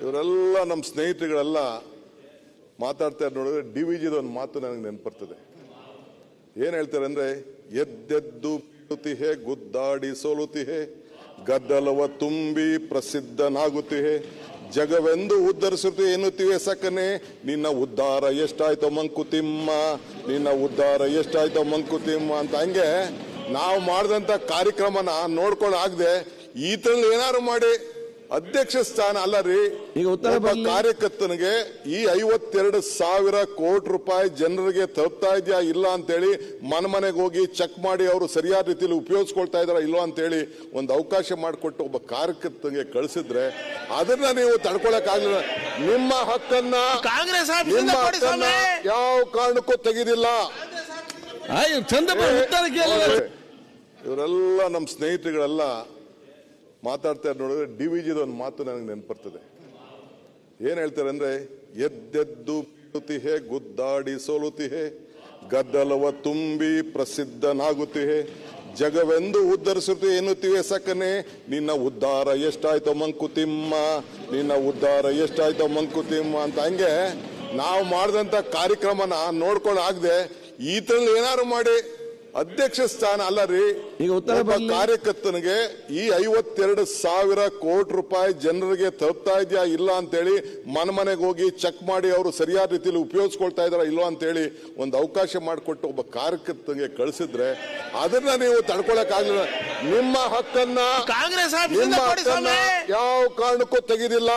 ಇವರೆಲ್ಲ ನಮ್ಮ ಸ್ನೇಹಿತರುಗಳೆಲ್ಲ ಮಾತಾಡ್ತಾರೆ ನೋಡಿದ್ರೆ ಡಿವಿಜಿದ ಒಂದು ಮಾತು ನನಗೆ ನೆನಪರ್ತದೆ. ಏನ್ ಹೇಳ್ತಾರೆ ಅಂದ್ರೆ, ಎದ್ದೆದ್ದು ಬೀಳುತ್ತಿಹೆ ಗುದ್ದಾಡಿ ಸೋಲುತ್ತಿಹೆ, ಗದ್ದಲವ ತುಂಬಿ ಪ್ರಸಿದ್ಧನಾಗುತ್ತಿಹೆ, ಜಗವೆಂದು ಉದ್ಧರಿಸುತ್ತೆ ಎನ್ನುತ್ತಿವೆ ಸಕನೆ, ನಿನ್ನ ಉದ್ಧಾರ ಎಷ್ಟಾಯ್ತೋ ಮಂಕುತಿಮ್ಮ, ನಿನ್ನ ಉದ್ಧಾರ ಎಷ್ಟಾಯ್ತೋ ಮಂಕುತಿಮ್ಮ ಅಂತ. ಹಂಗೆ ನಾವು ಮಾಡಿದಂತ ಕಾರ್ಯಕ್ರಮನ ನೋಡ್ಕೊಂಡು ಆಗದೆ ಈತರಲ್ಲಿ ಏನಾದ್ರು ಮಾಡಿ ಅಧ್ಯಕ್ಷ ಸ್ಥಾನ ಅಲ್ಲ ರೀ. ಈಗ ಉತ್ತರ ಕಾರ್ಯಕರ್ತನಿಗೆ ಈ 52,000 ಕೋಟಿ ರೂಪಾಯಿ ಜನರಿಗೆ ತಲುಪ್ತಾ ಇದೆಯಾ ಇಲ್ಲ ಅಂತೇಳಿ ಮನೆಗೆ ಹೋಗಿ ಚೆಕ್ ಮಾಡಿ ಅವರು ಸರಿಯಾದ ರೀತಿಯಲ್ಲಿ ಉಪಯೋಗಿಸ್ಕೊಳ್ತಾ ಇದಾರ ಇಲ್ವಾ ಅಂತೇಳಿ ಒಂದು ಅವಕಾಶ ಮಾಡಿಕೊಟ್ಟು ಒಬ್ಬ ಕಾರ್ಯಕರ್ತನಿಗೆ ಕಳಿಸಿದ್ರೆ ಅದನ್ನ ನೀವು ತಡ್ಕೊಳಕ್ ಆಗ್ಲಿಲ್ಲ. ನಿಮ್ಮ ಹಕ್ಕನ್ನ ಕಾಂಗ್ರೆಸ್ ಯಾವ ಕಾರಣಕ್ಕೂ ತೆಗೆದಿಲ್ಲ. ಇವರೆಲ್ಲ ನಮ್ಮ ಸ್ನೇಹಿತರುಗಳೆಲ್ಲ ಮಾತಾಡ್ತಾರೆ ನೋಡಿದ್ರೆ ಡಿವಿಜಿದ ಒಂದು ಮಾತು ನನಗೆ ನೆನಪರ್ತದೆ. ಏನ್ ಹೇಳ್ತಾರೆ ಅಂದ್ರೆ, ಎದ್ದೆದ್ದು ಬೀಳುತ್ತಿಹೆ ಗುದ್ದಾಡಿ ಸೋಲುತ್ತಿಹೆ, ಗದ್ದಲವ ತುಂಬಿ ಪ್ರಸಿದ್ಧನಾಗುತ್ತಿಹೆ, ಜಗವೆಂದು ಉದ್ಧರಿಸುತ್ತೆ ಎನ್ನುತ್ತಿವೆ ಸಕನೆ, ನಿನ್ನ ಉದ್ಧಾರ ಎಷ್ಟಾಯ್ತೋ ಮಂಕುತಿಮ್ಮ, ನಿನ್ನ ಉದ್ಧಾರ ಎಷ್ಟಾಯ್ತೋ ಮಂಕುತಿಮ್ಮ ಅಂತ. ಹಂಗೆ ನಾವು ಮಾಡಿದಂತ ಕಾರ್ಯಕ್ರಮನ ನೋಡ್ಕೊಂಡು ಆಗದೆ ಈತರಲ್ಲಿ ಏನಾದ್ರು ಮಾಡಿ ಅಧ್ಯಕ್ಷ ಸ್ಥಾನ ಅಲ್ಲ ರೀ. ಈಗ ಉತ್ತರ ಕಾರ್ಯಕರ್ತನಿಗೆ ಈ 52,000 ಕೋಟಿ ರೂಪಾಯಿ ಜನರಿಗೆ ತಲುಪ್ತಾ ಇದೆಯಾ ಇಲ್ಲ ಅಂತೇಳಿ ಮನೆಗೆ ಹೋಗಿ ಚೆಕ್ ಮಾಡಿ ಅವರು ಸರಿಯಾದ ರೀತಿಯಲ್ಲಿ ಉಪಯೋಗಿಸ್ಕೊಳ್ತಾ ಇದಾರ ಇಲ್ವಾ ಅಂತೇಳಿ ಒಂದು ಅವಕಾಶ ಮಾಡಿಕೊಟ್ಟು ಒಬ್ಬ ಕಾರ್ಯಕರ್ತನಿಗೆ ಕಳಿಸಿದ್ರೆ ಅದನ್ನ ನೀವು ತಡ್ಕೊಳಕ್ ಆಗ್ಲಿಲ್ಲ. ನಿಮ್ಮ ಹಕ್ಕನ್ನ ಕಾಂಗ್ರೆಸ್ ಯಾವ ಕಾರಣಕ್ಕೂ ತೆಗೆದಿಲ್ಲ.